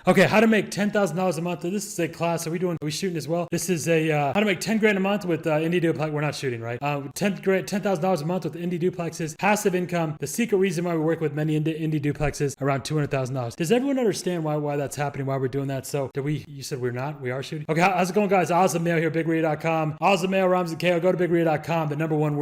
Okay, how to make $10,000 a month. This is a class. Are we shooting as well? This is a how to make 10 grand a month with Indy Duplex. We're not shooting, right? $10,000 a month with Indy Duplexes. Passive income. The secret reason why we work with many Indy Duplexes, around $200,000. Does everyone understand why that's happening? Why we're doing that? So you said we're not? We are shooting? Okay, how's it going, guys? Awesome Mail here, BigRia.com. Awesome Mail, Ramsey KO. Go to BigRia.com. The number one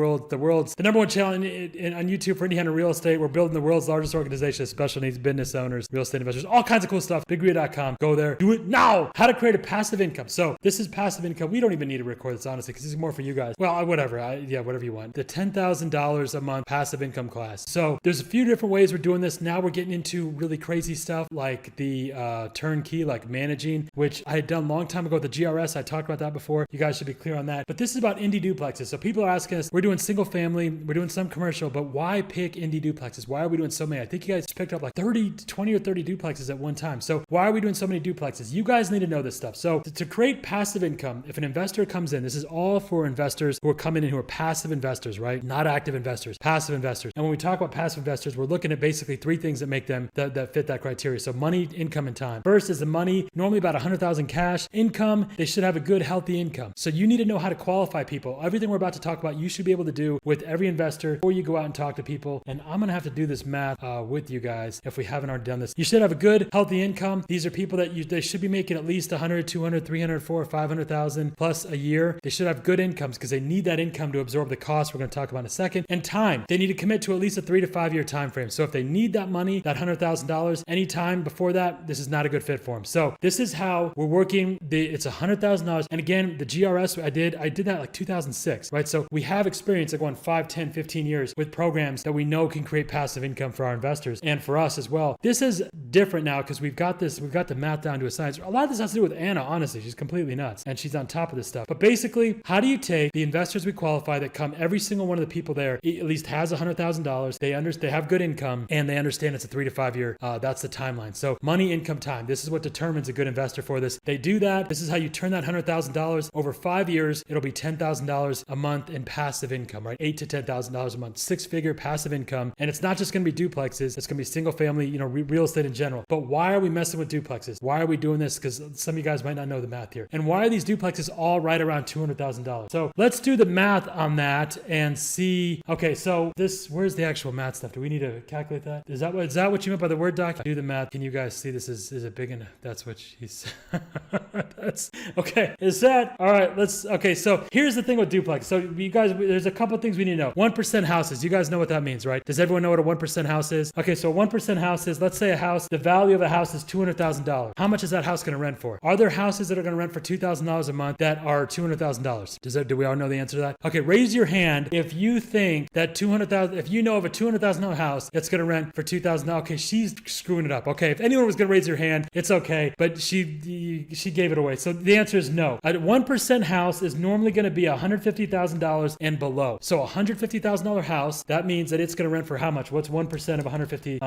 channel on YouTube for independent real estate. We're building the world's largest organization of special needs business owners, real estate investors, all kinds of cool stuff. BigRia.com. Go there. Do it now. How to create a passive income. So this is passive income. We don't even need to record this, honestly, because this is more for you guys. Well, whatever. Whatever you want. The $10,000 a month passive income class. So there's a few different ways we're doing this. Now we're getting into really crazy stuff like the turnkey, like managing, which I had done a long time ago with the GRS. I talked about that before. You guys should be clear on that. But this is about Indy duplexes. So people are asking us, we're doing single family, we're doing some commercial, but why pick Indy duplexes? Why are we doing so many? I think you guys picked up like 20 or 30 duplexes at one time. So why are we doing so many duplexes? You guys need to know this stuff. So to create passive income, if an investor comes in, this is all for investors who are coming in who are passive investors, right? Not active investors, passive investors. And when we talk about passive investors, we're looking at basically three things that make them that fit that criteria. So money, income, and time. First is the money, normally about 100,000 cash. Income, they should have a good, healthy income. So you need to know how to qualify people. Everything we're about to talk about, you should be able to do with every investor before you go out and talk to people. And I'm going to have to do this math with you guys if we haven't already done this. You should have a good, healthy income. These are people that they should be making at least 100, 200, 300, 400, 500,000 plus a year. They should have good incomes because they need that income to absorb the costs we're going to talk about in a second. And time, they need to commit to at least a 3 to 5 year time frame. So if they need that money, that $100,000, any time before that, this is not a good fit for them. So this is how we're working. It's $100,000. And again, the GRS I did that like 2006, right? So we have experience like going 5, 10, 15 years with programs that we know can create passive income for our investors and for us as well. This is different now because we've got the math down to a science. A lot of this has to do with Anna, honestly. She's completely nuts and she's on top of this stuff. But basically, how do you take the investors we qualify that come, every single one of the people there at least has $100,000. They have good income and they understand it's a 3 to 5 year, that's the timeline. So money, income, time. This is what determines a good investor for this. They do that. This is how you turn that $100,000 over 5 years. It'll be $10,000 a month in passive income, right? $8,000 to $10,000 a month, 6-figure passive income. And it's not just going to be duplexes. It's going to be single family, real estate in general. But why are we messing with duplexes? Why are we doing this? Because some of you guys might not know the math here. And why are these duplexes all right around $200,000? So let's do the math on that and see. Okay, so where's the actual math stuff? Do we need to calculate that? Is that what you meant by the Word doc? Do the math. Can you guys see this is it big enough? That's what she's that's okay. Is that all right? Okay, so here's the thing with duplex. So you guys, there's a couple things we need to know. 1% houses. You guys know what that means, right? Does everyone know what a 1% house is? Okay, so 1% house is, let's say a house, the value of a house is $200,000. How much is that house going to rent for? Are there houses that are going to rent for $2,000 a month that are $200,000? Do we all know the answer to that? Okay, raise your hand if you think that if you know of a $200,000 house that's going to rent for $2,000. Okay, she's screwing it up. Okay, if anyone was going to raise your hand, it's okay, but she gave it away. So the answer is no. A 1% house is normally going to be $150,000 and below. So a $150,000 house, that means that it's going to rent for how much? What's 1% of $150,000?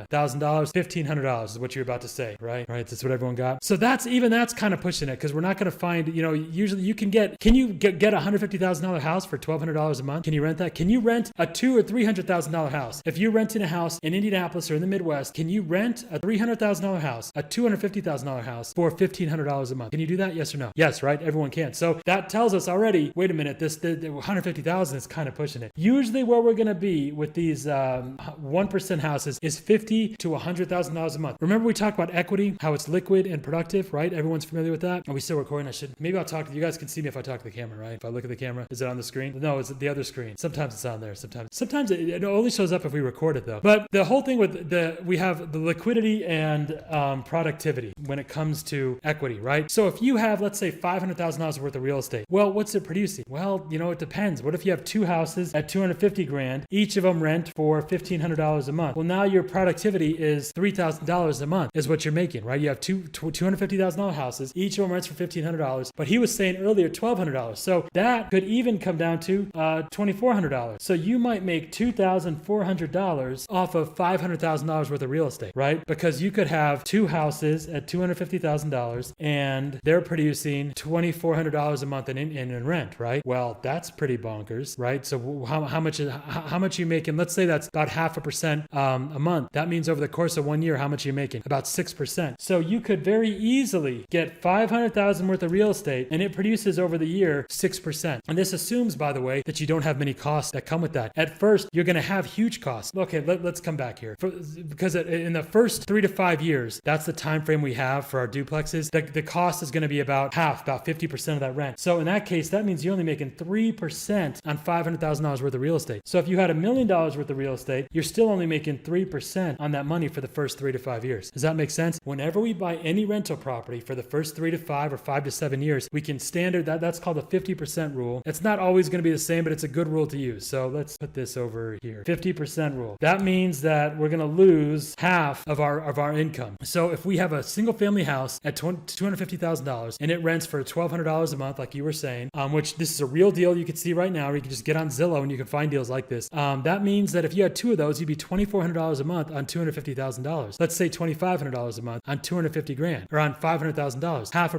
$1,500 is what you're about to say, right? Right. That's what everyone got. So that's kind of pushing it because we're not going to find, usually you can get a $150,000 house for $1,200 a month. Can you rent that? Can you rent a $200,000 or $300,000 house? If you're renting a house in Indianapolis or in the Midwest, can you rent a $300,000 house, a $250,000 house for $1,500 a month? Can you do that? Yes or no? Yes, right? Everyone can. So that tells us already, wait a minute, the $150,000 is kind of pushing it. Usually where we're going to be with these 1% houses is $50,000 to $100,000 a month. Remember we talked about equity, how it's liquid and productive, right? Everyone's familiar with that. Are we still recording? Maybe I'll talk to you guys. Can see me if I talk to the camera, right? If I look at the camera, is it on the screen? No, it's the other screen. Sometimes it's on there. Sometimes it only shows up if we record it though. But the whole thing with we have the liquidity and productivity when it comes to equity, right? So if you have, let's say $500,000 worth of real estate, well, what's it producing? Well, it depends. What if you have two houses at $250,000, each of them rent for $1,500 a month? Well, now your productivity is $3,000 a month is what you're making, right? You have two $250,000 houses, each of them rents for $1,500, but he was saying earlier $1,200. So that could even come down to $2,400. So you might make $2,400 off of $500,000 worth of real estate, right? Because you could have two houses at $250,000 and they're producing $2,400 a month in rent, right? Well, that's pretty bonkers, right? So how much are you making? Let's say that's about 0.5% a month. That means over the course of 1 year, how much you're making? About 6%. So you could very easily get $500,000 worth of real estate, and it produces over the year 6%. And this assumes, by the way, that you don't have many costs that come with that. At first, you're going to have huge costs. Okay, let's come back here. Because in the first 3 to 5 years, that's the time frame we have for our duplexes. The cost is going to be about half, about 50% of that rent. So in that case, that means you're only making 3% on $500,000 worth of real estate. So if you had $1 million worth of real estate, you're still only making 3% on that money for the first 3 to 5 years. Does that make sense? Whenever we buy any rental property for the first 3 to 5 or 5 to 7 years, we can standard that's called the 50% rule. It's not always going to be the same, but it's a good rule to use. So let's put this over here. 50% rule. That means that we're going to lose half of our income. So if we have a single family house at $250,000 and it rents for $1,200 a month, like you were saying, which this is a real deal you can see right now, or you can just get on Zillow and you can find deals like this. That means that if you had 2 of those, you'd be $2,400 a month on $250,000. Let's say $2,500 a month on $250,000 or on $500,000. Half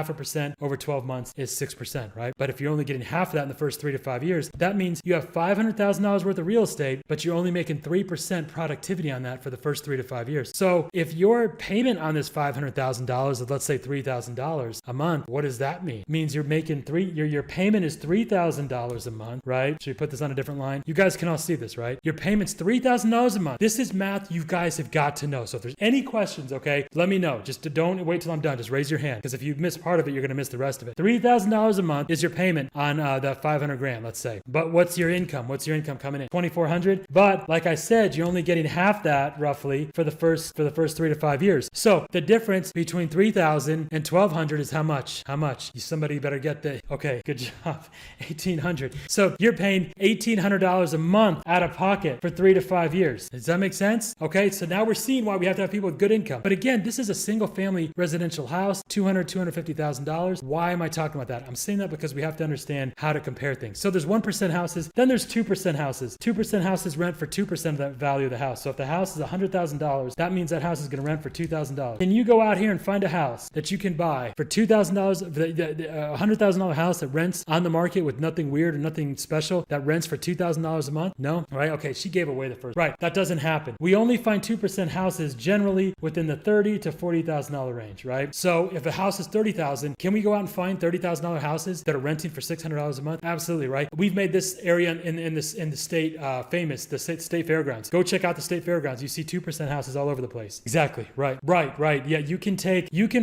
a percent over 12 months is 6%, right? But if you're only getting half of that in the first 3 to 5 years, that means you have $500,000 worth of real estate, but you're only making 3% productivity on that for the first 3 to 5 years. So if your payment on this $500,000 is, let's say, $3,000 a month, what does that mean? It means you're making your payment is $3,000 a month, right? Should we put this on a different line? You guys can all see this, right? Your payment's $3,000 a month. This is math you guys have got to know. So if there's any questions, okay, let me know. Just don't wait till I'm done. Just raise your hand, because if you miss part of it, you're going to miss the rest of it. $3,000 a month is your payment on that $500,000, let's say. But what's your income? What's your income coming in? $2,400. But like I said, you're only getting half that roughly for the first 3 to 5 years. So the difference between $3,000 and $1,200 is how much? How much? Somebody better get the, okay, good job. $1,800. So you're paying $1,800 a month out of pocket for 3 to 5 years. Does that make sense? Okay, so now we're seeing why we have to have people with good income. But again, this is a single family residential house, $250,000. Why am I talking about that? I'm saying that because we have to understand how to compare things. So there's 1% houses, then there's 2% houses. 2% houses rent for 2% of the value of the house. So if the house is $100,000, that means that house is going to rent for $2,000. Can you go out here and find a house that you can buy for $2,000, a $100,000 house that rents on the market with nothing weird or nothing special, that rents for $2,000 a month? No? Right? Okay, she gave away the first. Right, that doesn't happen. We only find 2% houses generally within the $30,000 to $40,000 range, right? So if a house is $30,000, can we go out and find $30,000 houses that are renting for $600 a month? Absolutely, right? We've made this area in the state famous, the state fairgrounds. Go check out the state fairgrounds. You see 2% houses all over the place. Exactly, right. Yeah, you can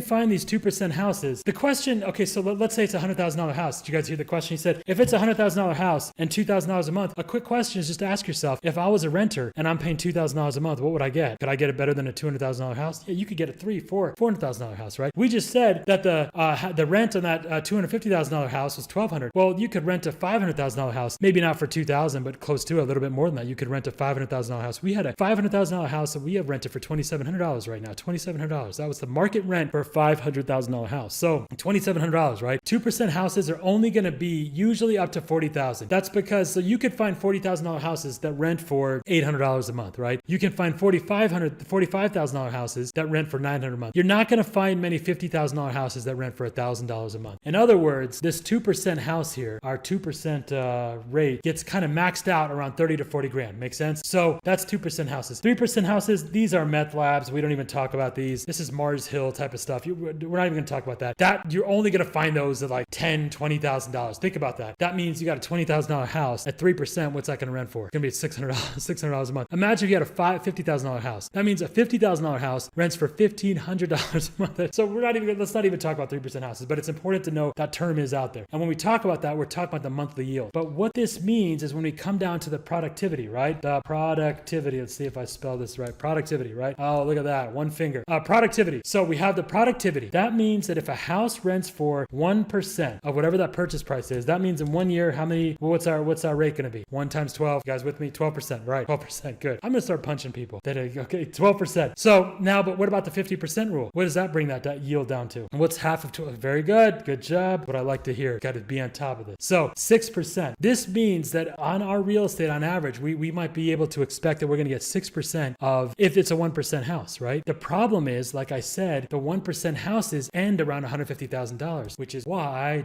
find these 2% houses. The question, okay, so let's say it's a $100,000 house. Did you guys hear the question? He said, if it's a $100,000 house and $2,000 a month, a quick question is just to ask yourself, if I was a renter and I'm paying $2,000 a month, what would I get? Could I get it better than a $200,000 house? Yeah, you could get a $400,000 house, right? We just said that the rent on that $250,000 house was $1,200. Well, you could rent a $500,000 house, maybe not for $2,000, but close to a little bit more than that. You could rent a $500,000 house. We had a $500,000 house that we have rented for $2,700 right now. $2,700. That was the market rent for a $500,000 house. So $2,700, right? 2% houses are only going to be usually up to $40,000. That's because so you could find $40,000 houses that rent for $800 a month, right? You can find $45,000 houses that rent for $900 a month. You're not going to find many $50,000 houses that rent for $1,000 a month. In other words, this 2% house here, our 2% rate gets kind of maxed out around 30 to 40 grand. Make sense? So that's 2% houses. 3% houses, these are meth labs. We don't even talk about these. This is Mars Hill type of stuff. We're not even going to talk about that. That you're only going to find those at like $10,000, $20,000. Think about that. That means you got a $20,000 house at 3%. What's that going to rent for? It's going to be $600 a month. Imagine if you had a $50,000 house. That means a $50,000 house rents for $1,500 a month. So let's not even talk about 3% houses, but it's important to know that term is out there. And when we talk about that, we're talking about the monthly yield. But what this means is when we come down to the productivity, right? The productivity. Let's see if I spell this right. Productivity, right? Oh, look at that. One finger. Productivity. So we have the productivity. That means that if a house rents for 1% of whatever that purchase price is, that means in 1 year, what's our rate going to be? 1 times 12. You guys with me? 12%, right? 12%. Good. I'm going to start punching people. Okay, 12%. So now, but what about the 50% rule? What does that bring that yield down to? And what's half of 12? Very good. Good job. What I like to hear. Got to be on top of this. So 6%. This means that on our real estate, on average, we might be able to expect that we're going to get 6% of if it's a 1% house, right? The problem is, like I said, the 1% houses end around $150,000, which is why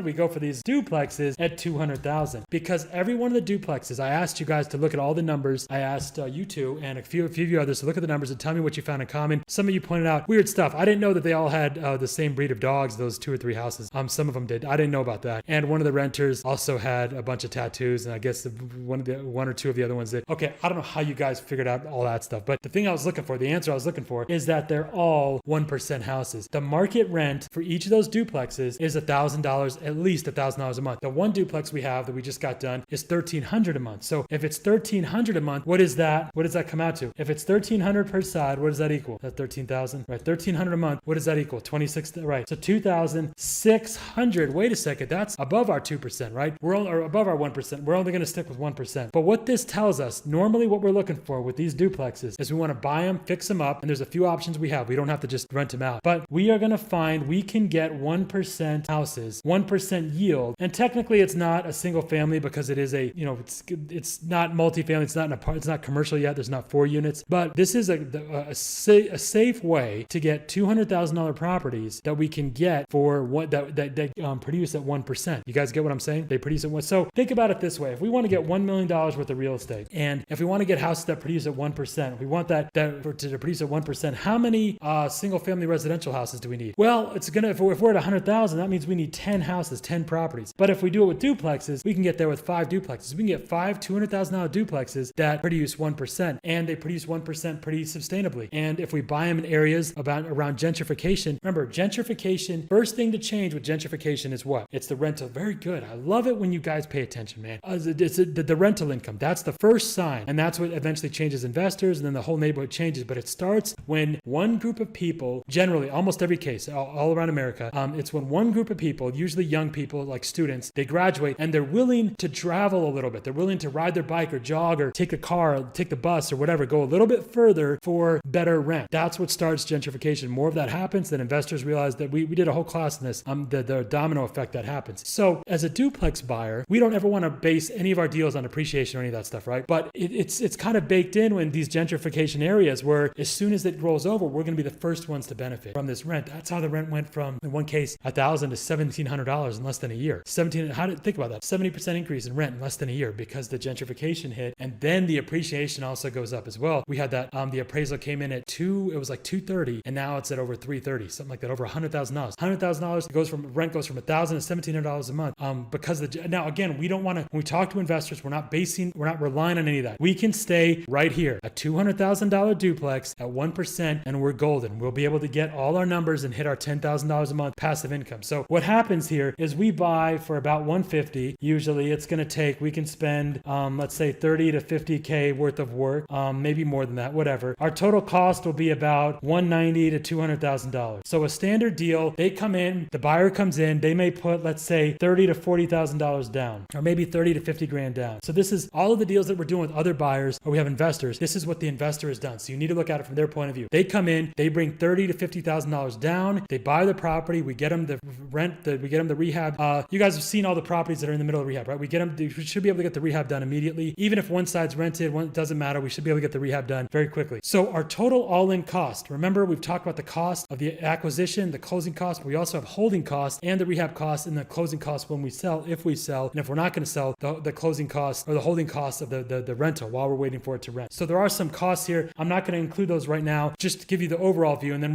we go for these duplexes at $200,000. Because every one of the duplexes, I asked you guys to look at all the numbers. I asked you two and a few of you others So look at the numbers and tell me what you found in common. Some of you pointed out weird stuff. I didn't know that they all had the same breed of dogs, those 2 or 3 houses. Some of them did. I didn't know about that. And one of the renters also had a bunch of tattoos, and I guess one or two of the other ones did. Okay, I don't know how you guys figured out all that stuff, but the thing I was looking for, the answer I was looking for, is that they're all 1% houses. The market rent for each of those duplexes is $1,000, at least $1,000 a month. The one duplex we have that we just got done is $1,300 a month. So if it's $1,300 a month, what is that? What does that come out to? If it's $1,300 per side, what does that equal? That's $13,000, right? $1,300 a month. What does that equal? 26, right? So $2,600. Wait a second. That's above our 2%, right? Or above our 1%. We're only going to stick with 1%. But what this tells us, normally what we're looking for with these duplexes is we want to buy them, fix them up, and there's a few options we have. We don't have to just rent them out. But we are going to find we can get 1% houses, 1% yield. And technically it's not a single family because it is it's not multifamily. It's not commercial yet. There's not 4 units. But this is a safe way to get $200,000 properties that we can get for what that produce at 1%. You guys get what I'm saying? They produce at 1%. So think about it this way. If we want to get $1 million worth of real estate, and if we want to get houses that produce at 1%, we want that to produce at 1%, how many single family residential houses do we need? Well, it's gonna, if we're at 100,000, that means we need 10 houses, 10 properties. But if we do it with duplexes, we can get there with 5 duplexes. We can get 5 $200,000 duplexes that produce 1%, and they produce 1% pretty sustainably. And if we buy them in areas around gentrification, remember, gentrification, first thing to change with gentrification is what? It's the rental. Very good. I love it when you guys pay attention, man. It's the rental income. That's the first sign. And that's what eventually changes investors, and then the whole neighborhood changes. But it starts when one group of people, generally, almost every case, all around America, it's when one group of people, usually young people, like students, they graduate and they're willing to travel a little bit. They're willing to ride their bike or jog or take a car, or take the bus or whatever, go a little bit further for better rent. That's what starts gentrification. More of that happens, then investors realize that we did a whole class in this, the domino effect that happens. So as a duplex buyer, we don't ever want to base any of our deals on appreciation or any of that stuff, right? But it's kind of baked in these gentrification areas where as soon as it rolls over, we're going to be the first ones to benefit from this rent. That's how the rent went from, in one case, $1,000 to $1,700 in less than a year. Think about that. 70% increase in rent in less than a year because the gentrification hit, and then the appreciation also goes up as well. We had that, the appraisal came in at it was like $230, and now it's at over $330, something like that, over $100,000. $100,000 rent goes from $1,000 to $1,700 a month. Because now again, we don't want to, when we talk to investors, we're not relying on any of that. We can stay right here, a $200,000 duplex at 1%, and we're golden. We'll be able to get all our numbers and hit our $10,000 a month passive income. So what happens here is we buy for about $150. Usually it's going to take, we can spend, let's say 30 to 50K worth of work, maybe more than that, whatever. Our total cost will be about $190,000 to $200,000. So a standard deal, they come in, the buyer comes in, they may put, let's say $30,000 to $40,000 down, or maybe 30 to 50 grand down. So this is all of the deals that we're doing with other buyers, or we have investors. This is what the investor has done. So you need to look at it from their point of view. They come in, they bring $30,000 to $50,000 down, they buy the property, we get them the rent, we get them the rehab. You guys have seen all the properties that are in the middle of rehab, right? We should be able to get the rehab done immediately. Even if one side's rented, one doesn't matter. We should be able to get the rehab done very quickly. So our total all-in cost, remember we've talked about the cost of the acquisition, the closing cost, but we also have holding costs and the rehab costs and the closing costs when we sell, if we sell, and if we're not going to sell, the closing costs or the holding costs of the rental while we're waiting for it to rent. So there are some costs here. I'm not going to include those right now, just to give you the overall view. And then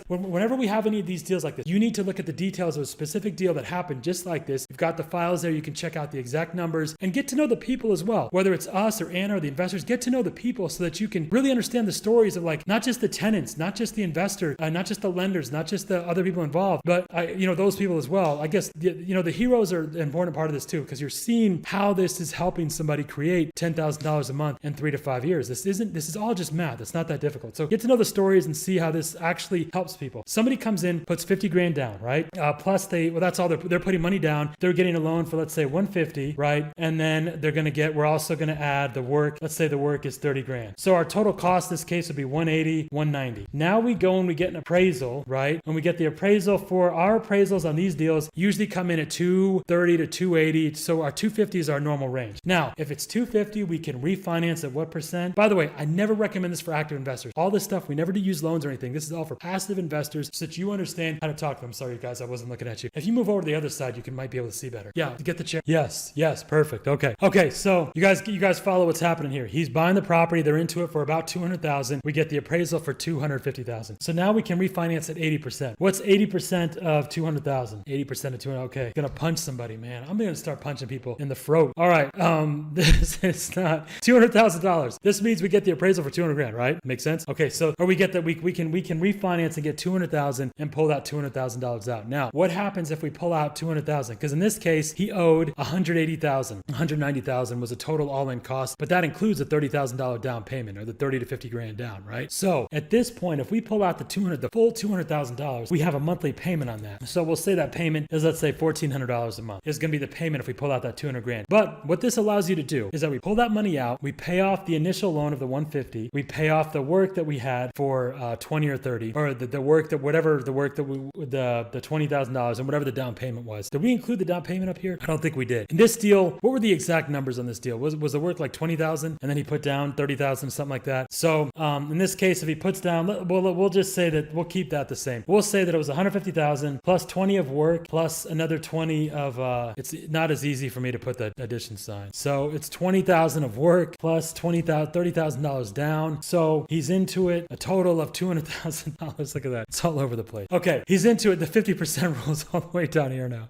whenever we have any of these deals like this, you need to look at the details of a specific deal that happened just like this. You've got the files there. You can check out the exact numbers and get to know the people as well. Whether it's us or Anna or the investors, get to know the people so that you can really understand the stories of, like, not just the tenants, not just the investor, not just the lenders, not just the other people involved, but those people as well. I guess the heroes are an important part of this too, because you're seeing how this is helping somebody create $10,000 a month in 3 to 5 years. This is all just math. It's not that difficult. So get to know the stories and see how this actually helps people. Somebody comes in, puts 50 grand down, right? Plus that's all they're putting money down. They're getting a loan for, let's say, 150, right? And then we're also going to add the work. Let's say the work is 30 grand. So our total cost in this case would be 180, 190. Now we go and we get an appraisal, right? And we get the appraisal for our appraisals on these deals usually come in at 230 to 280. So our 250 is our normal range. Now, if it's 250, we can refinance at what percent? By the way, I never recommend this for active investors. All this stuff, we never do use loans or anything. This is all for passive investors so that you understand how to talk to them. Sorry, guys, I wasn't looking at you. If you move over to the other side, you might be able to see better. Yeah, get the chair. Yes, perfect. Okay, so you guys follow what's happening here. He's buying the property. They're into it for about $200,000. We get the appraisal for $250,000. So now we can refinance at 80%. What's 80% of $200,000? 80% of 200. Okay, gonna punch somebody, man. I'm gonna start punching people in the throat. All right, this is not $200,000. This means we get the appraisal for 200 grand, right? Makes sense. Okay, so or we get that we can refinance and get 200,000 and pull that $200,000 out. Now, what happens if we pull out 200,000? Because in this case, he owed 180,000. 190,000 was a total all-in cost, but that includes a $30,000 down payment, or the 30 to 50 grand down, right? So at this point, if we pull out the full $200,000, we have a monthly payment on that. So we'll say that payment is, let's say, $1,400 a month. It's going to be the payment if we pull out that 200 grand. But what this allows you to do is that we pull that money out, we pay off the initial loan of the 150, we pay off the work that we had for 20 or 30, or the work that whatever the work that we the $20,000 and whatever the down payment was. Did we include the down payment up here? I don't think we did. In this deal, what were the exact numbers on this deal? Was the work like 20,000 and then he put down 30,000, something like that? So in this case, if he puts down, we'll just say that we'll keep that the same. We'll say that it was 150,000 plus 20 of work plus another 20 of it's not as easy for me to put the addition sign. So it's 20,000 of work plus $30,000 down. So he's into it a total of $200,000. Look at that. It's all over the place. Okay, he's into it. The 50% rules all the way down here now.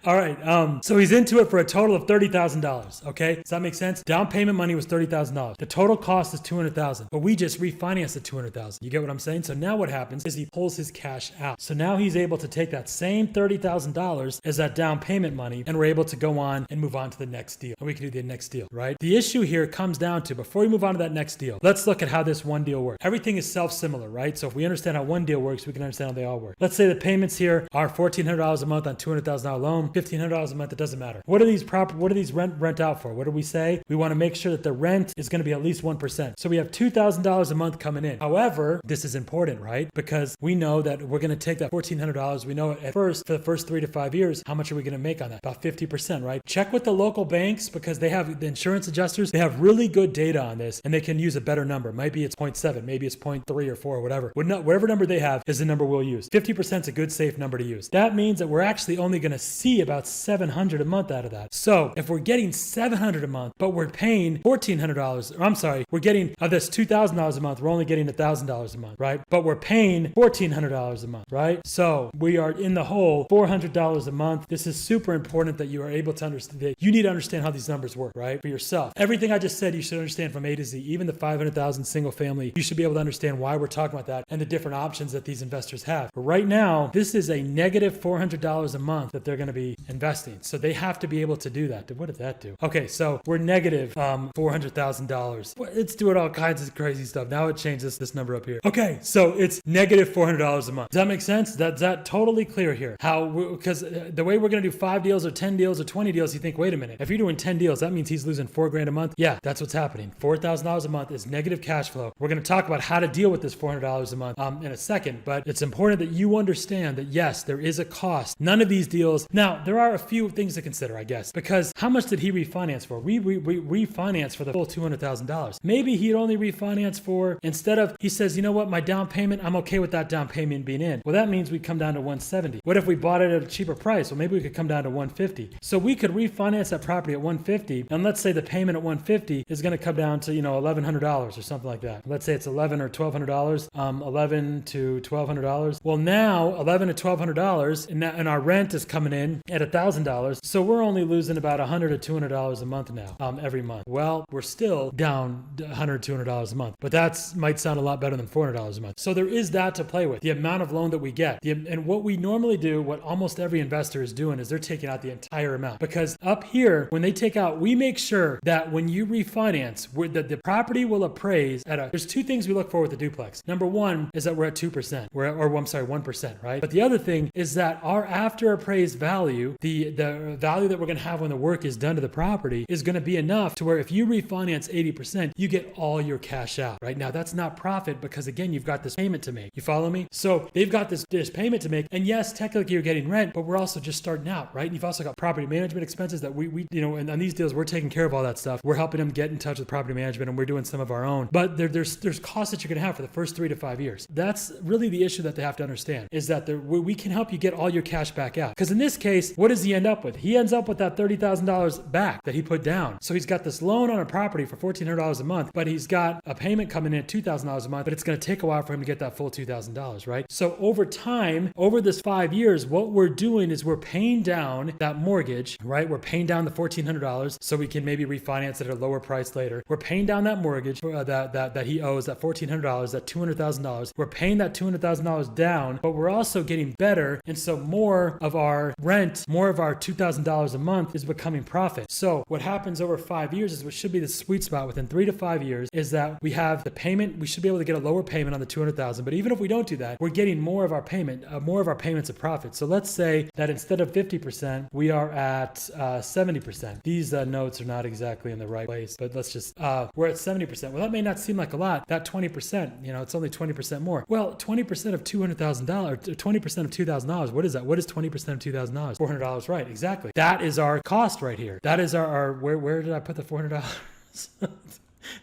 All right. So he's into it for a total of $30,000. Okay, does that make sense? Down payment money was $30,000. The total cost is $200,000, but we just refinanced the $200,000. You get what I'm saying? So now what happens is he pulls his cash out. So now he's able to take that same $30,000 as that down payment money, and we're able to go on and move on to the next deal. And we can do the next deal, right? The issue here comes down to, before we move on to that next deal, let's look at how this one deal works. Everything is self-similar, right? So if we understand how one deal works, we can understand how they all work. Let's say the payments here are $1,400 a month on $200,000 loan, $1,500 a month. It doesn't matter. What are these rent out for? What do we say? We want to make sure that the rent is going to be at least 1%. So we have $2,000 a month coming in. However, this is important, right? Because we know that we're going to take that $1,400. We know at first, for the first 3 to 5 years, how much are we going to make on that? About 50%, right? Check with the local banks, because they have the insurance adjusters. They have really good data on this, and they can use a better number. Maybe it's 0.7, maybe it's 0.3 or 4 or whatever. Whatever number they have is the number we'll use. 50% is a good safe number to use. That means that we're actually only going to see about $700 a month out of that. So if we're getting $700 a month, but we're paying $1,400, or I'm sorry, we're getting of this $2,000 a month, we're only getting $1,000 a month, right? But we're paying $1,400 a month, right? So we are in the hole $400 a month. This is super important that you are able to understand that you need to understand how these numbers work, right? For yourself. Everything I just said, you should understand from A to Z. Even the 500,000 single family, you should be able to understand why we're talking about that and the different options that these investors have. But right now, this is a negative $400 a month that they're going to be investing. So they have to be able to do that. What did that do? Okay, so we're negative $400,000. It's doing all kinds of crazy stuff. Now it changes this number up here. Okay, so it's negative $400 a month. Does that make sense? That's that totally clear here. How, because the way we're going to do 5 deals or 10 deals or 20 deals, you think, wait a minute, if you're doing 10 deals, that means he's losing $4,000 a month. Yeah, that's what's happening. $4,000 a month is negative cash flow. We're going to talk about how to deal with this $400 a month in a second, but it's important that you understand that yes, there is a cost. None of these deals. Now, there are a few things to consider, I guess, because how much did he refinance for? We refinanced for the full $200,000. Maybe he'd only refinance for, instead of, he says, you know what, my down payment, I'm okay with that down payment being in. Well, that means we come down to 170. What if we bought it at a cheaper price? Well, maybe we could come down to 150. So we could refinance that property at 150, and let's say the payment at 150 is going to come down to, $1,100 or something like that. Let's say it's $1,100 or $1,200, $1,100 to $1,200. Well, now $1,100 to $1,200, and our rent is coming in at $1,000. So we're only losing about $100 to $200 a month now, every month. Well, we're still down $100 to $200 a month, but that might sound a lot better than $400 a month. So there is that to play with. The amount of loan that we get, and what we normally do, what almost every investor is doing, is they're taking out the entire amount. Because up here, when they take out, we make sure that when you refinance, that the property will appraise at there's two things we look for with the duplex. Number one is that we're at 2%, 1%, right? But the other thing is that our after appraised value, the value that we're going to have when the work is done to the property, is going to be enough to where if you refinance 80%, you get all your cash out, right? Now that's not profit, because again, you've got this payment to make. You follow me? So they've got this payment to make, and yes, technically you're getting rent, but we're also just starting out, right? And you've also got property management expenses that we and on these deals, we're taking care of all that stuff. We're helping them get in touch with property management, and we're doing some of our own. But there's costs that you're going to have for the first 3 to 5 years. That's really the issue that they have to understand, is that we can help you get all your cash back out. Because in this case, what does he end up with? He ends up with that $30,000 back that he put down. So he's got this loan on a property for $1,400 a month. month, but he's got a payment coming in at $2,000 a month, but it's going to take a while for him to get that full $2,000, right? So over time, over this 5 years, what we're doing is we're paying down that mortgage, right? We're paying down the $1,400 so we can maybe refinance it at a lower price later. We're paying down that mortgage that he owes, that $1,400, that $200,000. We're paying that $200,000 down, but we're also getting better. And so more of our rent, more of our $2,000 a month is becoming profit. So what happens over 5 years is what should be the sweet spot within 3 to 5 years is that we have the payment. We should be able to get a lower payment on the $200,000. But even if we don't do that, we're getting more of our payment, more of our payments of profit. So let's say that instead of 50%, we are at 70%. These notes are not exactly in the right place, but let's just, we're at 70%. Well, that may not seem like a lot. That 20%, it's only 20% more. Well, 20% of $200,000, 20% of $2,000, what is that? What is 20% of $2,000? $400, right? Exactly. That is our cost right here. That is our where did I put the $400?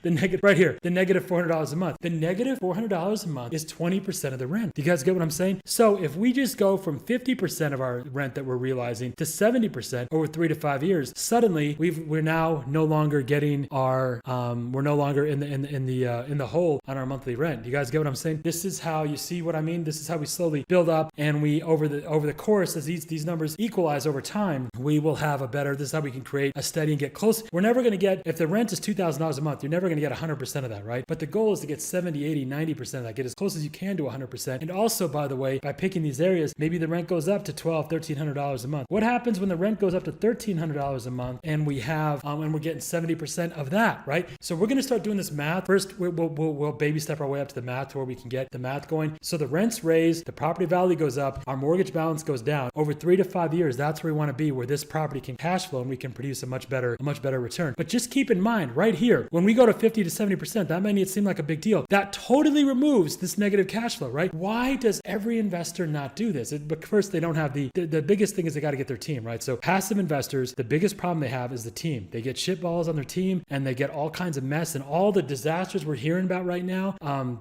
The negative right here, the negative $400 a month. The negative $400 a month is 20% of the rent. Do you guys get what I'm saying? So if we just go from 50% of our rent that we're realizing to 70% over 3 to 5 years, suddenly we're now no longer getting our we're no longer in the hole on our monthly rent. Do you guys get what I'm saying? This is how you see what I mean. This is how we slowly build up, and we over the course as these numbers equalize over time, we will have a better. This is how we can create a steady and get close. We're never going to get, if the rent is $2,000 a month, you're never going to get 100% of that, right? But the goal is to get 70, 80, 90% of that. Get as close as you can to 100%. And also, by the way, by picking these areas, maybe the rent goes up to $1,200, $1,300 a month. What happens when the rent goes up to $1,300 a month and we have, and we're getting 70% of that, right? So we're going to start doing this math. First, we'll baby step our way up to the math to where we can get the math going. So the rent's raised, the property value goes up, our mortgage balance goes down. Over 3 to 5 years, that's where we want to be, where this property can cash flow and we can produce a much better return. But just keep in mind, right here, when we go to 50 to 70%, that may seem like a big deal. That totally removes this negative cash flow, right? Why does every investor not do this? But first, they don't have the biggest thing is they got to get their team, right? So passive investors, the biggest problem they have is the team. They get shitballs on their team and they get all kinds of mess and all the disasters we're hearing about right now.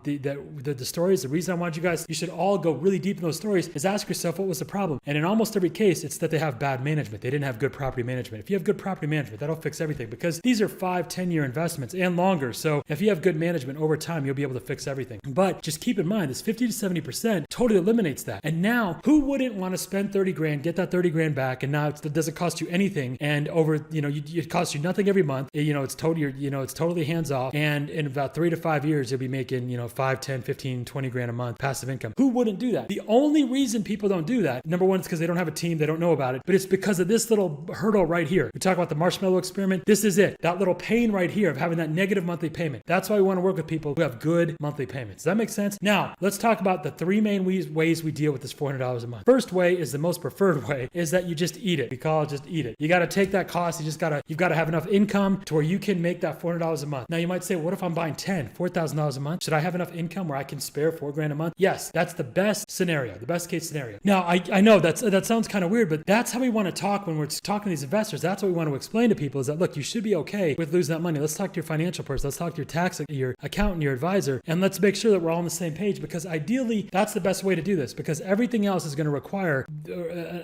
The stories, the reason I want you should all go really deep in those stories is ask yourself, what was the problem? And in almost every case, it's that they have bad management. They didn't have good property management. If you have good property management, that'll fix everything because these are 5-10 year investments and longer. So if you have good management over time, you'll be able to fix everything. But just keep in mind, this 50 to 70% totally eliminates that. And now, who wouldn't want to spend 30 grand, get that 30 grand back, and now it doesn't cost you anything, and it costs you nothing every month. It's totally hands off. And in about 3 to 5 years, you'll be making 5, 10, 15, 20 grand a month passive income. Who wouldn't do that? The only reason people don't do that, number one, is because they don't have a team, they don't know about it, but it's because of this little hurdle right here. We talk about the Marshmallow Experiment. This is it. That little pain right here of having that negative monthly payment. That's why we want to work with people who have good monthly payments. Does that make sense? Now, let's talk about the 3 main ways we deal with this $400 a month. First way is the most preferred way, is that you just eat it. We call it just eat it. You got to take that cost. You've got to have enough income to where you can make that $400 a month. Now, you might say, what if I'm buying $4,000 a month? Should I have enough income where I can spare $4 grand a month? Yes, that's the best scenario, the best case scenario. Now, I know that sounds kind of weird, but that's how we want to talk when we're talking to these investors. That's what we want to explain to people is that, look, you should be okay with losing that money. Let's talk to your financial person. Let's talk to your accountant, your advisor, and let's make sure that we're all on the same page, because ideally that's the best way to do this, because everything else is going to require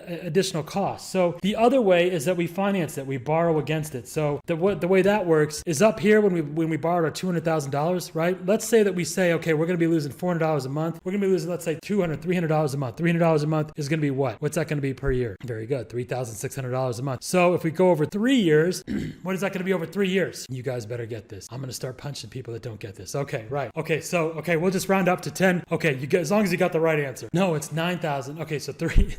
additional costs. So the other way is that we finance it, we borrow against it. So the way that works is up here when we borrowed our $200,000, right? Let's say that we say, okay, we're going to be losing $400 a month. We're going to be losing, let's say $200, $300 a month. $300 a month is going to be what? What's that going to be per year? Very good. $3,600 a month. So if we go over 3 years, what is that going to be over 3 years? You guys better get this. I'm going to start punching people that don't get this. Okay, right. Okay, so, we'll just round up to 10. Okay, as long as you got the right answer. No, it's 9,000. Okay, so 3.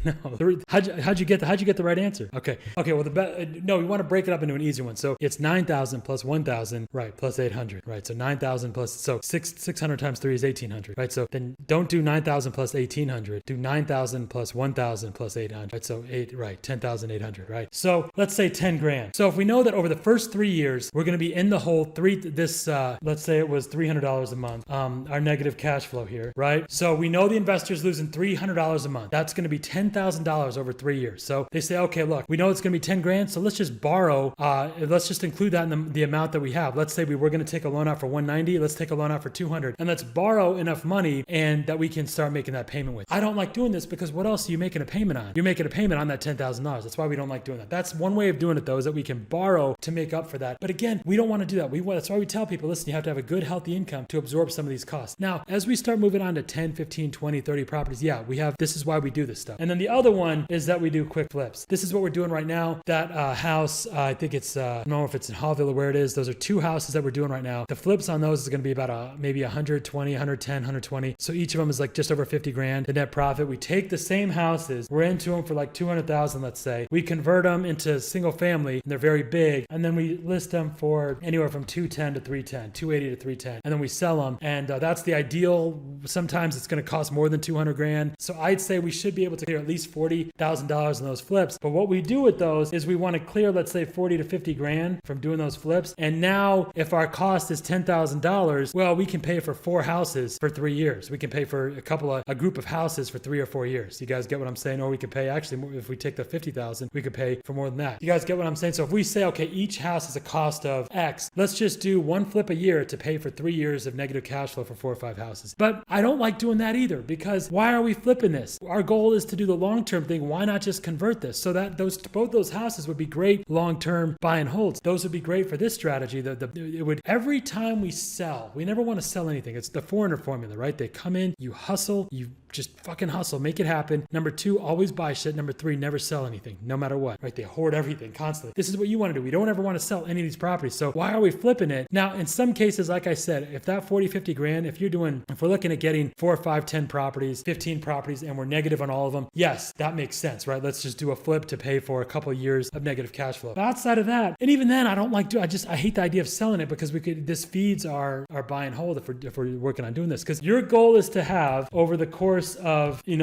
How'd you get the right answer? Okay, well, we want to break it up into an easy one. So it's 9,000 plus 1,000, right, plus 800, right? So 9,000 plus, so 600 times 3 is 1,800, right? So then don't do 9,000 plus 1,800. Do 9,000 plus 1,000 plus 800, right? So 10,800, right? So let's say 10 grand. So if we know that over the first 3 years, we're going to be in the hole let's say it was $300 a month, our negative cash flow here, right? So we know the investor's losing $300 a month. That's going to be $10,000 over 3 years. So they say, okay, look, we know it's going to be 10 grand. So let's just borrow, let's just include that in the amount that we have. Let's say we were going to take a loan out for 190. Let's take a loan out for 200, and let's borrow enough money and that we can start making that payment with. I don't like doing this because what else are you making a payment on? You're making a payment on that $10,000. That's why we don't like doing that. That's one way of doing it though, is that we can borrow to make up for that. But again, we don't want to do that. We that's why we tell people, listen, you have to have a good, healthy income to absorb some of these costs. Now, as we start moving on to 10, 15, 20, 30 properties, yeah, this is why we do this stuff. And then the other one is that we do quick flips. This is what we're doing right now. That house, I think it's, I don't know if it's in Hallville or where it is. Those are 2 houses that we're doing right now. The flips on those is going to be about maybe 120, 110, 120. So each of them is like just over 50 grand. The net profit, we take the same houses, we're into them for like 200,000, let's say. We convert them into single family and they're very big. And then we list them for anywhere from 210 to 310, 280 to 310. And then we sell them. And that's the ideal. Sometimes it's going to cost more than 200 grand. So I'd say we should be able to clear at least $40,000 in those flips. But what we do with those is we want to clear, let's say 40 to 50 grand from doing those flips. And now if our cost is $10,000, well, we can pay for 4 houses for 3 years. We can pay for a group of houses for 3 or 4 years. You guys get what I'm saying? Or we could pay, actually, if we take the 50,000, we could pay for more than that. You guys get what I'm saying? So if we say, okay, each house has a cost of X, let's just do 1 flip a year to pay for 3 years of negative cash flow for 4 or 5 houses. But I don't like doing that either, because why are we flipping this? Our goal is to do the long-term thing. Why not just convert this? So that both those houses would be great long-term buy and holds. Those would be great for this strategy. It would, every time we sell, we never want to sell anything. It's the foreigner formula, right? They come in, you hustle, you just fucking hustle, make it happen. Number 2, always buy shit. Number 3, never sell anything, no matter what, right? They hoard everything constantly. This is what you want to do. We don't ever want to sell any of these properties. So why are we flipping it? Now, in some cases, like I said, if that 40, 50 grand, if we're looking at getting 4, 5, 10 properties, 15 properties, and we're negative on all of them, yes, that makes sense, right? Let's just do a flip to pay for a couple of years of negative cash flow. But outside of that, and even then, I hate the idea of selling it, because this feeds our buy and hold if we're working on doing this. Because your goal is to have, over the course of 3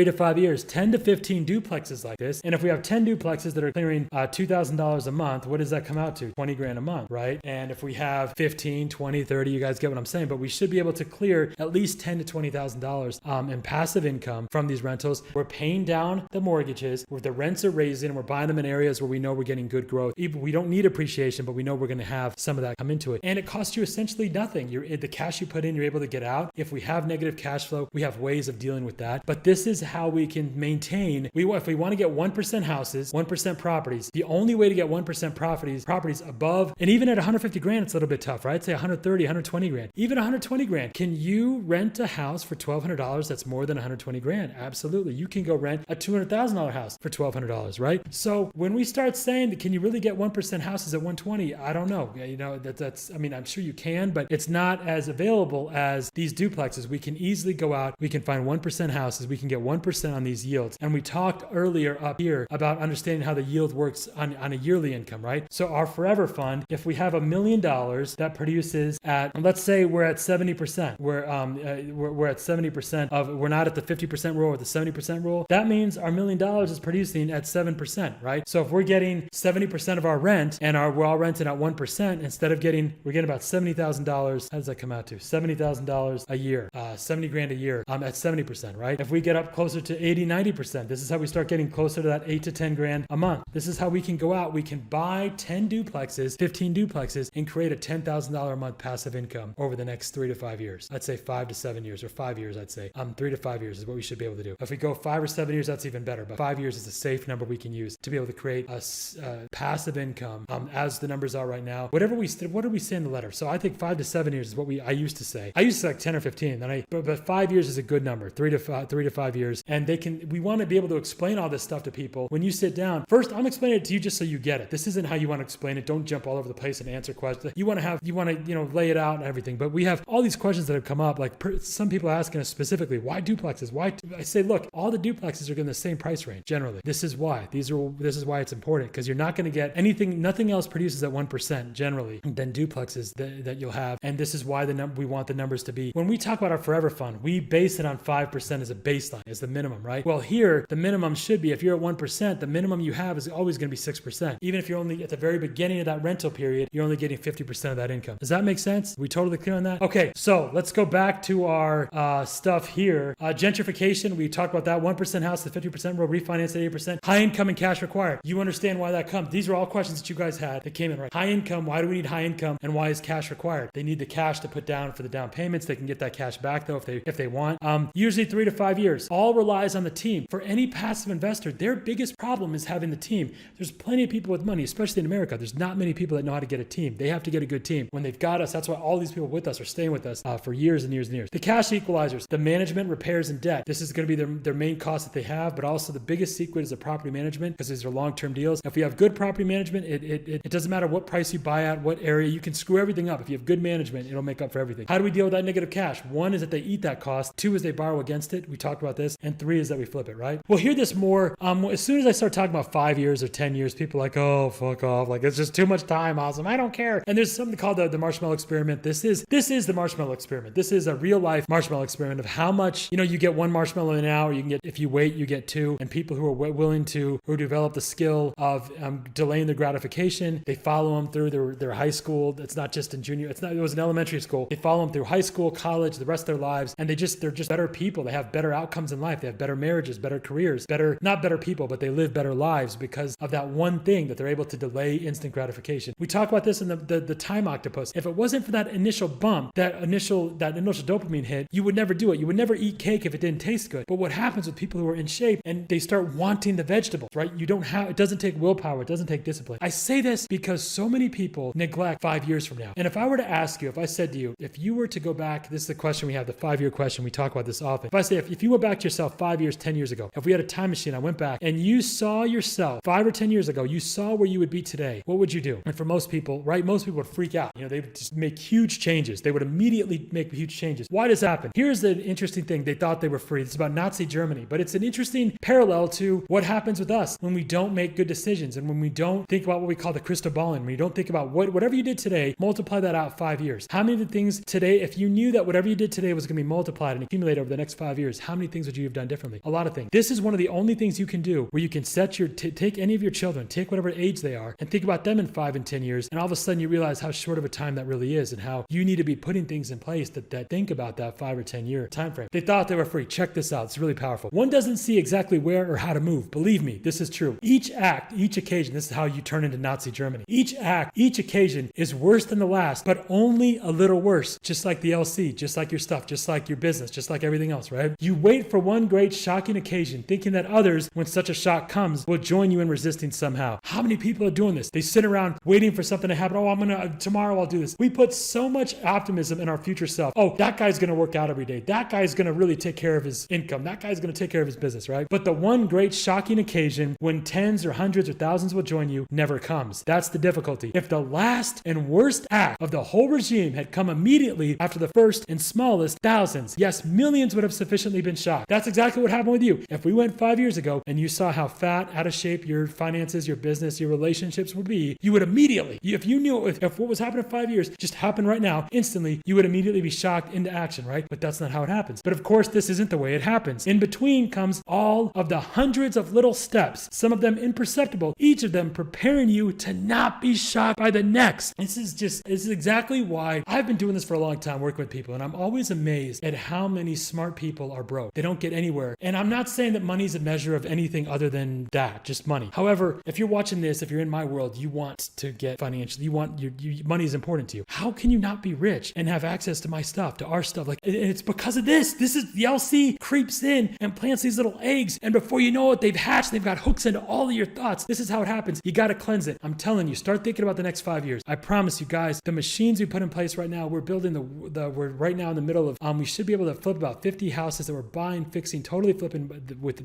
to 5 years, 10 to 15 duplexes like this. And if we have 10 duplexes that are clearing $2,000 a month, what does that come out to? 20 grand a month, right? And if we have 15, 20, 30, you guys get what I'm saying, but we should be able to clear at least $10 to $20,000 in passive income from these rentals. We're paying down the mortgages, where the rents are raising, and we're buying them in areas where we know we're getting good growth. Even we don't need appreciation, but we know we're going to have some of that come into it. And it costs you essentially nothing. The cash you put in, you're able to get out. If we have negative cash flow, we have ways of dealing with that. But this is how we can maintain. If we want to get 1% houses, 1% properties, the only way to get 1% properties above, and even at 150 grand, it's a little bit tough, right? Say 130, 120 grand, even 120 grand. Can you rent a house for $1,200 that's more than 120 grand? Absolutely. You can go rent a $200,000 house for $1,200, right? So when we start saying that, can you really get 1% houses at 120? I don't know. I'm sure you can, but it's not as available as these duplexes. We can easily go out, we can find 1% houses, we can get 1% on these yields. And we talked earlier up here about understanding how the yield works on a yearly income, right? So our forever fund, if we have $1 million that produces at, let's say we're at 70%, we're at 70% of, we're not at the 50% rule or the 70% rule. That means our $1 million is producing at 7%, right? So if we're getting 70% of our rent and we're all renting at 1%, instead of we're getting about $70,000. How does that come out to? $70,000 a year, 70 grand a year at 70%, right? If we get up closer to 80, 90%, this is how we start getting closer to that 8 to 10 grand a month. This is how we can go out. We can buy 10 duplexes, 15 duplexes, and create a $10,000 a month passive income over the next 3 to 5 years. I'd say 5 to 7 years, or 5 years, I'd say. 3 to 5 years is what we should be able to do. If we go 5 or 7 years, that's even better. But 5 years is a safe number we can use to be able to create a passive income as the numbers are right now. What did we say in the letter? So I think 5 to 7 years is what I used to say. I used to say like 10 or 15. But 5 years is a good number. 3 to 5 years. And we want to be able to explain all this stuff to people. When you sit down, first I'm explaining it to you just so you get it. This isn't how you want to explain it. Don't jump all over the place and answer questions. You want to lay it out and everything. But we have all these questions that have come up. Like some people are asking us specifically, why duplexes? Why? I say, look, all the duplexes are in the same price range generally. This is why. This is why it's important, because you're not going to get anything. Nothing else produces at 1% generally than duplexes that you'll have. And this is why we want the numbers to be. When we talk about our forever fund, we base it on 5% as a baseline, as the minimum, right? Well, here the minimum should be, if you're at 1%, the minimum you have is always going to be 6%. Even if you're only at the very beginning of that rental period, you're only getting 50% of that income. Does that make sense? Are we totally clear on that? Okay, so let's go back to our stuff here. Gentrification, we talked about that. 1% house, the 50% rule, refinance at 8%. High income and cash required. You understand why that comes. These are all questions that you guys had that came in, right? High income, why do we need high income, and why is cash required? They need the cash to put down for the down payments. They can get that cash back though if they want want. Usually 3 to 5 years. All relies on the team. For any passive investor, their biggest problem is having the team. There's plenty of people with money, especially in America. There's not many people that know how to get a team. They have to get a good team. When they've got us, that's why all these people with us are staying with us for years and years and years. The cash equalizers, the management, repairs, and debt. This is going to be their main cost that they have, but also the biggest secret is the property management, because these are long-term deals. If we have good property management, it doesn't matter what price you buy at, what area, you can screw everything up. If you have good management, it'll make up for everything. How do we deal with that negative cash? One is that they eat that cost. Two is they borrow against it. We talked about this. And three is that we flip it, right? We'll hear this more. As soon as I start talking about 5 years or 10 years, people are like, oh, fuck off. Like, it's just too much time. Awesome. I don't care. And there's something called the Marshmallow Experiment. This is the Marshmallow Experiment. This is a real life Marshmallow Experiment of how much, you get one marshmallow in an hour. You can get, if you wait, you get two. And people who are willing to, who develop the skill of delaying their gratification, they follow them through their high school. It's not just in junior. It was in elementary school. They follow them through high school, college, the rest of their lives. And they're just better people. They have better outcomes in life. They have better marriages, better careers, not better people, but they live better lives because of that one thing that they're able to delay instant gratification. We talk about this in the time octopus. If it wasn't for that initial bump, that initial dopamine hit, you would never do it. You would never eat cake if it didn't taste good. But what happens with people who are in shape and they start wanting the vegetables, right? It doesn't take willpower. It doesn't take discipline. I say this because so many people neglect 5 years from now. And if I were to ask you, if I said to you, if you were to go back, this is the question we have, the 5-year question. We talk about this often. If I say, if you went back to yourself 5 years, 10 years ago, if we had a time machine, I went back and you saw yourself 5 or 10 years ago, you saw where you would be today, what would you do? And for most people, right, most people would freak out. They would just make huge changes. They would immediately make huge changes. Why does that happen? Here's the interesting thing. They thought they were free. It's about Nazi Germany, but it's an interesting parallel to what happens with us when we don't make good decisions and when we don't think about what we call the crystal balling, when you don't think about whatever you did today, multiply that out 5 years. How many of the things today, if you knew that whatever you did today was going to be multiplied and accumulate over the next 5 years, how many things would you have done differently? A lot of things. This is one of the only things you can do where you can take any of your children, take whatever age they are, and think about them in 5 and 10 years, and all of a sudden you realize how short of a time that really is and how you need to be putting things in place that think about that 5 or 10 year time frame. They thought they were free. Check this out. It's really powerful. One doesn't see exactly where or how to move. Believe me, this is true. Each act, each occasion, this is how you turn into Nazi Germany. Each act, each occasion is worse than the last, but only a little worse. Just like the LC, just like your stuff, just like your business, just like everything else, right? You wait for one great shocking occasion, thinking that others, when such a shock comes, will join you in resisting somehow. How many people are doing this? They sit around waiting for something to happen. Oh, tomorrow I'll do this. We put so much optimism in our future self. Oh, that guy's going to work out every day. That guy's going to really take care of his income. That guy's going to take care of his business, right? But the one great shocking occasion when tens or hundreds or thousands will join you never comes. That's the difficulty. If the last and worst act of the whole regime had come immediately after the first and smallest, thousands, yes, millions would have sufficiently been shocked. That's exactly what happened with you. If we went 5 years ago and you saw how fat, out of shape your finances, your business, your relationships would be, you would immediately, if you knew if what was happening in 5 years just happened right now, instantly, you would immediately be shocked into action, right? But that's not how it happens. But of course, this isn't the way it happens. In between comes all of the hundreds of little steps, some of them imperceptible, each of them preparing you to not be shocked by the next. This is exactly why I've been doing this for a long time, working with people, and I'm always amazed at how many smart people are broke. They don't get anywhere. And I'm not saying that money is a measure of anything other than that, just money. However, if you're watching this, if you're in my world, you want to get financially, money is important to you. How can you not be rich and have access to my stuff, to our stuff? And it's because of this. This is the LC creeps in and plants these little eggs, and before you know it, they've hatched. They've got hooks into all of your thoughts. This is how it happens. You got to cleanse it. I'm telling you, start thinking about the next 5 years. I promise you guys, the machines we put in place right now, we're building we're right now in the middle of, we should be able to flip about 50 houses that we're buying, fixing, totally flipping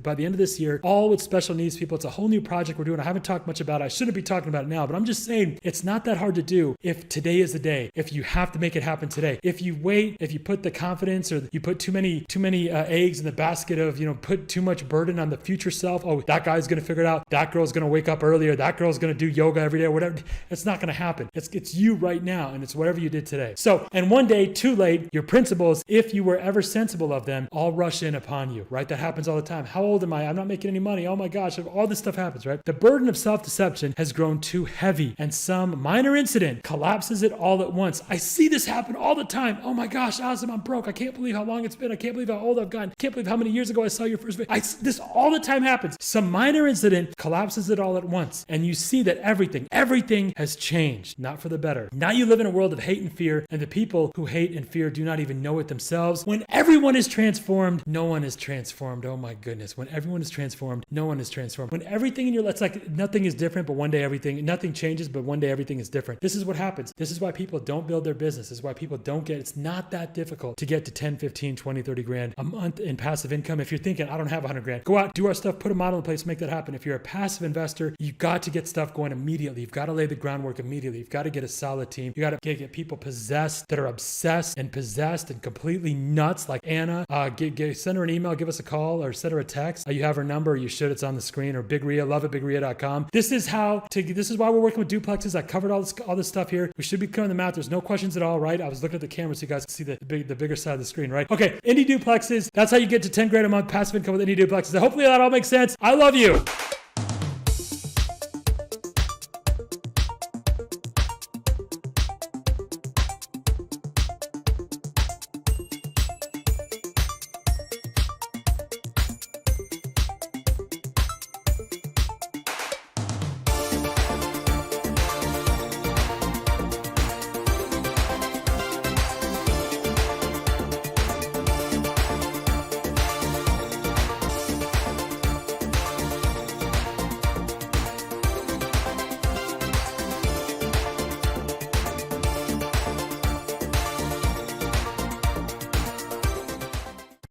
by the end of this year, all with special needs people. It's a whole new project we're doing. I haven't talked much about it. I shouldn't be talking about it now, but I'm just saying it's not that hard to do if today is the day, if you have to make it happen today. If you wait, if you put the confidence or you put too many eggs in the basket of, put too much burden on the future self. Oh, that guy's going to figure it out. That girl's going to wake up earlier. That girl's going to do yoga every day or whatever. It's not going to happen. It's you right now, and it's whatever you did today. So, and one day, too late, your principles, if you were ever sensible of them, all rush in upon you, right? That happens all the time. How old am I? I'm not making any money. Oh my gosh, all this stuff happens, right? The burden of self-deception has grown too heavy, and some minor incident collapses it all at once. I see this happen all the time. Oh my gosh, Azim, I'm broke. I can't believe how long it's been. I can't believe how old I've gotten. I can't believe how many years ago I saw your first video. This all the time happens. Some minor incident collapses it all at once, and you see that everything has changed, not for the better. Now you live in a world of hate and fear, and the people who hate and fear do not even know it themselves. When everyone is transformed, no one is transformed. Oh my goodness. When everyone is transformed, no one is transformed. When everything in your life, it's like nothing is different, but one day nothing changes, but one day everything is different. This is what happens. This is why people don't build their business. This is why people don't it's not that difficult to get to 10, 15, 20, 30 grand a month in passive income. If you're thinking, I don't have 100 grand, go out, do our stuff, put a model in place, make that happen. If you're a passive investor, you got to get stuff going immediately. You've got to lay the groundwork immediately. You've got to get a solid team. You got to get people possessed that are obsessed and possessed and completely nuts like Anna. Send her an email, give us a call, or send her a text. You have her number, you should, it's on the screen, or Big Ria, love it, bigria.com. This is why we're working with duplexes. I covered all this stuff here. We should be clear on the math. There's no questions at all, right? I was looking at the camera so you guys can see the bigger side of the screen, right? Okay, Indy duplexes. That's how you get to 10 grand a month passive income with Indy duplexes. Hopefully that all makes sense. I love you.